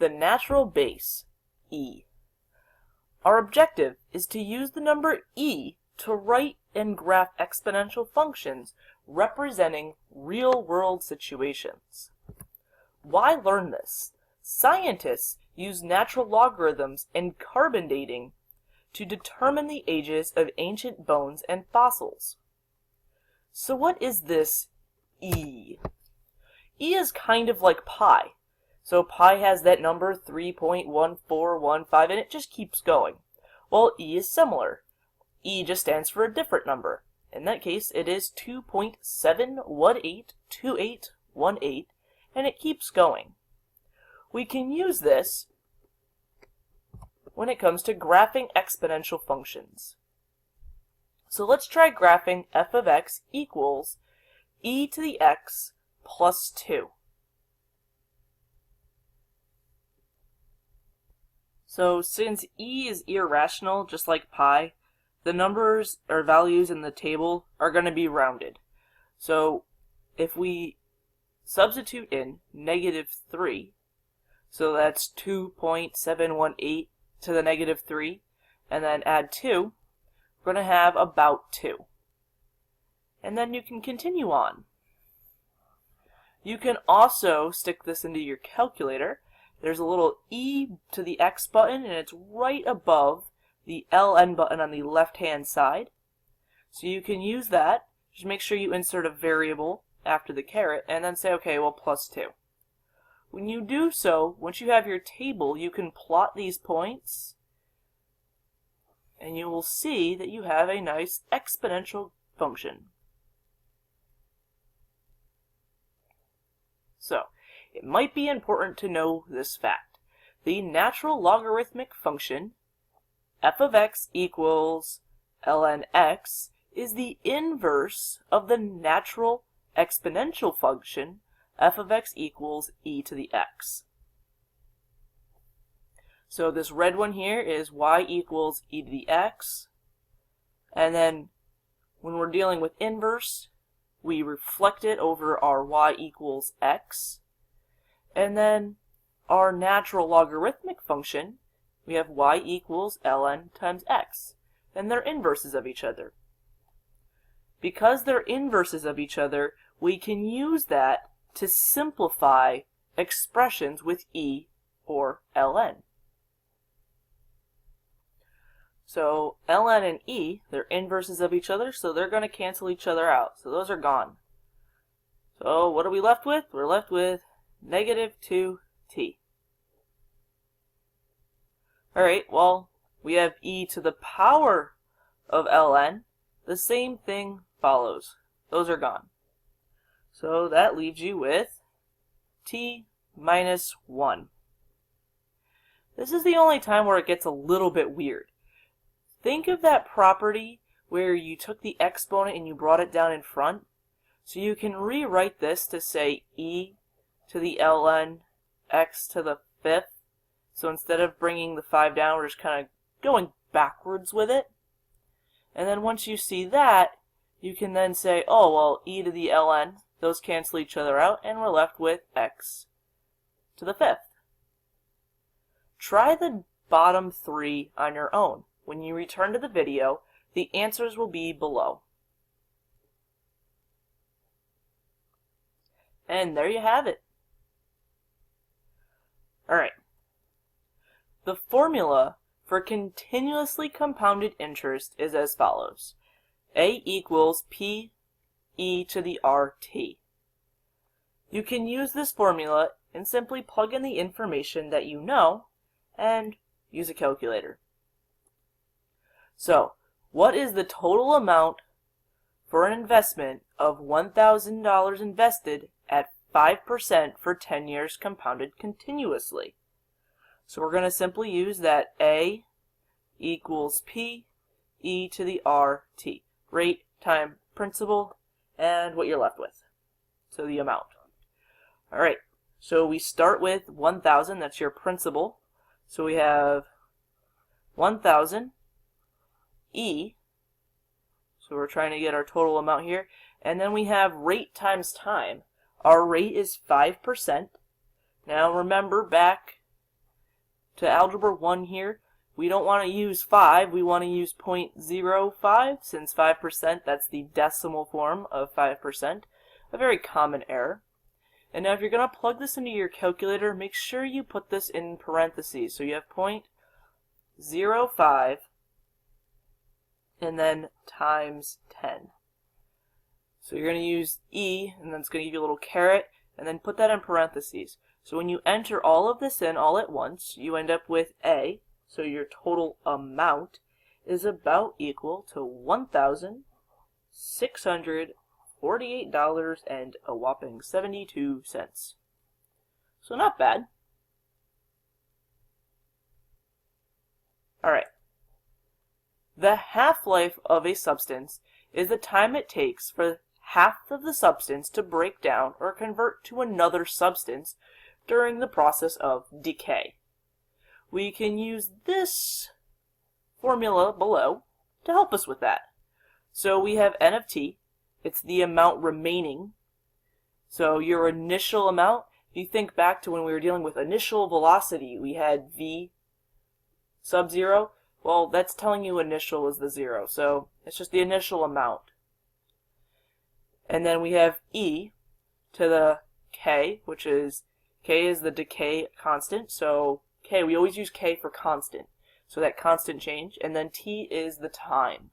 the natural base, e. Our objective is to use the number e to write and graph exponential functions representing real-world situations. Why learn this? Scientists use natural logarithms and carbon dating to determine the ages of ancient bones and fossils. So what is this e? E is kind of like pi. So pi has that number 3.1415 and it just keeps going. Well, e is similar. E just stands for a different number. In that case, it is 2.7182818 and it keeps going. We can use this when it comes to graphing exponential functions. So let's try graphing f of x equals e to the x plus 2. So since e is irrational, just like pi, the numbers or values in the table are going to be rounded. So if we substitute in -3, so that's 2.718 to the -3, and then add 2, we're going to have about 2. And then you can continue on. You can also stick this into your calculator. There's a little e to the x button, and it's right above the ln button on the left-hand side. So you can use that. Just make sure you insert a variable after the caret, and then say, okay, well, plus 2. When you do so, once you have your table, you can plot these points, and you will see that you have a nice exponential function. So, it might be important to know this fact. The natural logarithmic function, f of x equals ln x, is the inverse of the natural exponential function, f of x equals e to the x. So this red one here is y equals e to the x. And then when we're dealing with inverse, we reflect it over our y equals x. And then our natural logarithmic function, we have y equals ln times x. And they're inverses of each other. Because they're inverses of each other, we can use that to simplify expressions with e or ln. So ln and e, they're inverses of each other, so they're going to cancel each other out. So those are gone. So what are we left with? We're left with -2t. Alright, well, we have e to the power of ln. The same thing follows. Those are gone. So that leaves you with t minus 1. This is the only time where it gets a little bit weird. Think of that property where you took the exponent and you brought it down in front. So you can rewrite this to say e to the ln x to the 5th. So instead of bringing the 5 down, we're just kind of going backwards with it. And then once you see that, you can then say, oh, well, e to the ln, those cancel each other out, and we're left with x to the 5th. Try the bottom 3 on your own. When you return to the video, the answers will be below. And there you have it. Alright. The formula for continuously compounded interest is as follows. A equals P e to the RT. You can use this formula and simply plug in the information that you know and use a calculator. So, what is the total amount for an investment of $1,000 invested at 5% for 10 years compounded continuously? So we're going to simply use that A equals P e to the RT. Rate, time, principal, and what you're left with. So the amount. Alright, so we start with 1,000, that's your principal. So we have 1,000 E, so we're trying to get our total amount here, and then we have rate times time. Our rate is 5%. Now remember, back to algebra 1 here, we don't want to use 5, we want to use 0.05, since 5%, that's the decimal form of 5%, a very common error. And now if you're going to plug this into your calculator, make sure you put this in parentheses. So you have 0.05 and then times 10. So you're going to use E, and then it's going to give you a little caret, and then put that in parentheses. So when you enter all of this in all at once, you end up with A, so your total amount is about equal to $1,648 and a whopping 72 cents. So not bad. Alright. The half-life of a substance is the time it takes for half of the substance to break down or convert to another substance during the process of decay. We can use this formula below to help us with that. So we have N of T. It's the amount remaining. So your initial amount, if you think back to when we were dealing with initial velocity, we had V sub 0. Well, that's telling you initial is the 0. So it's just the initial amount. And then we have E to the K, which is, K is the decay constant. So K, we always use K for constant. So that constant change. And then T is the time.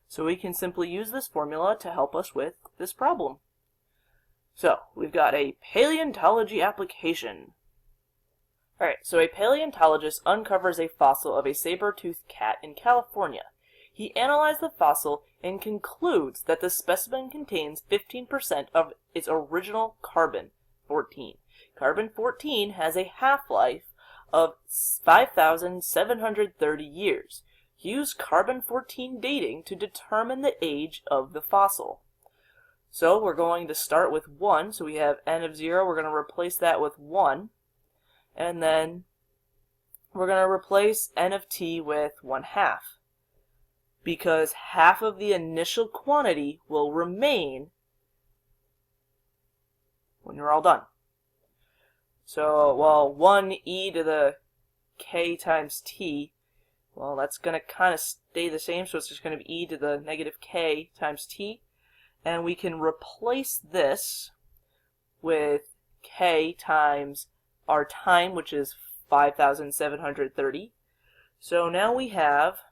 So we can simply use this formula to help us with this problem. So we've got a paleontology application. Alright, so a paleontologist uncovers a fossil of a saber-toothed cat in California. He analyzed the fossil and concludes that the specimen contains 15% of its original carbon-14. Carbon-14 has a half-life of 5,730 years. Use carbon-14 dating to determine the age of the fossil. So we're going to start with 1, so we have N of 0, we're going to replace that with 1, and then we're going to replace N of T with 1/2, because half of the initial quantity will remain when you're all done. So, well, 1e to the k times t, well, that's going to kind of stay the same, so it's just going to be e to the negative k times t. And we can replace this with k times our time, which is 5,730. So now we have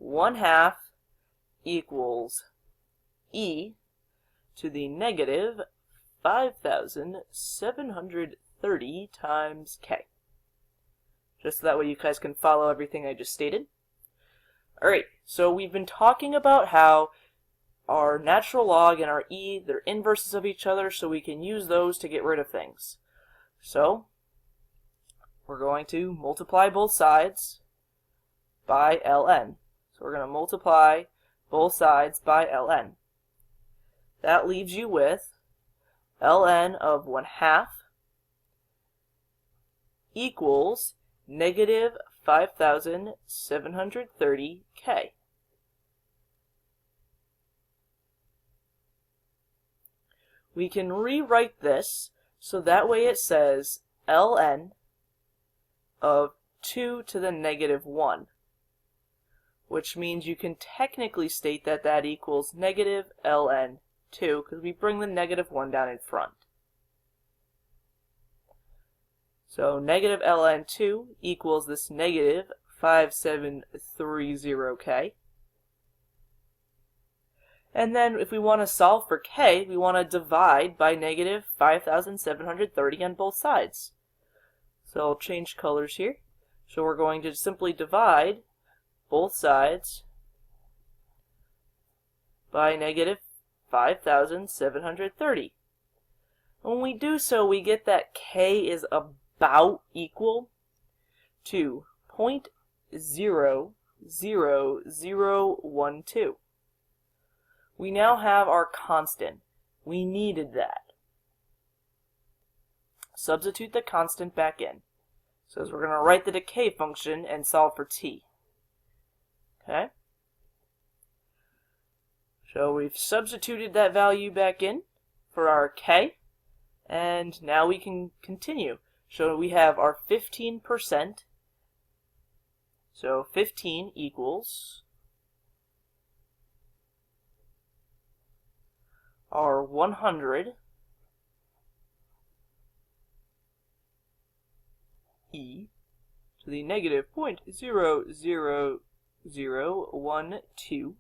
1/2 equals e to the negative 5,730 times k. Just so that way you guys can follow everything I just stated. Alright, so we've been talking about how our natural log and our e, they're inverses of each other, so we can use those to get rid of things. So we're going to multiply both sides by ln. So we're going to multiply both sides by ln. That leaves you with ln of 1/2 equals negative 5,730 k. We can rewrite this so that way it says ln of 2 to the negative 1, which means you can technically state that that equals negative ln 2 because we bring the negative 1 down in front. So negative ln 2 equals this negative 5730k. And then if we want to solve for k, we want to divide by negative 5,730 on both sides. So I'll change colors here. So we're going to simply divide both sides by negative 5,730. When we do so, we get that k is about equal to 0.00012. We now have our constant. We needed that. Substitute the constant back in. So we're going to write the decay function and solve for t. Okay? So we've substituted that value back in for our k, and now we can continue. So we have our 15%. So 15 equals our 100 e to the negative 0.00012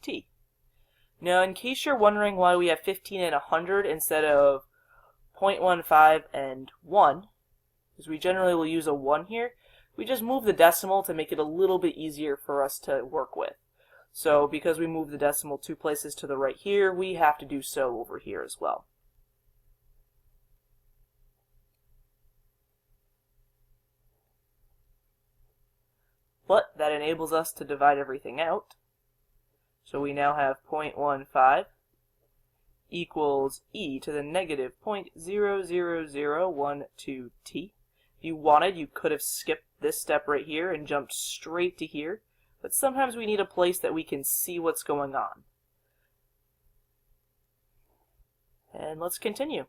t. Now, in case you're wondering why we have 15 and 100 instead of 0.15 and 1, because we generally will use a 1 here, we just move the decimal to make it a little bit easier for us to work with. So because we move the decimal 2 places to the right here, we have to do so over here as well. But that enables us to divide everything out. So we now have 0.15 equals e to the negative 0.00012t. If you wanted, you could have skipped this step right here and jumped straight to here, but sometimes we need a place that we can see what's going on. And let's continue.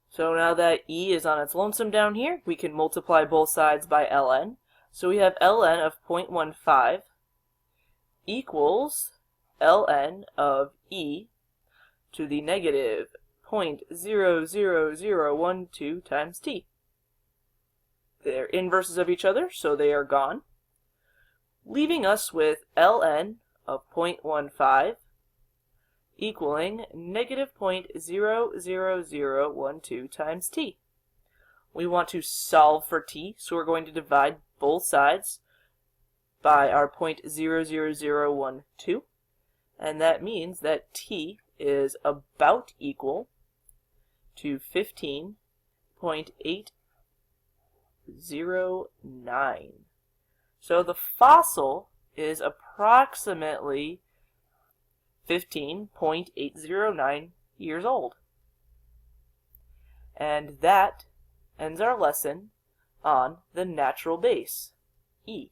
So now that e is on its lonesome down here, we can multiply both sides by ln. So we have ln of 0.15 equals ln of e to the negative 0.00012 times t. They're inverses of each other, so they are gone, leaving us with ln of 0.15 equaling negative 0.00012 times t. We want to solve for t, so we're going to divide both sides by our 0.00012, and that means that t is about equal to 15.809. So the fossil is approximately 15.809 years old. And that ends our lesson on the natural base, E.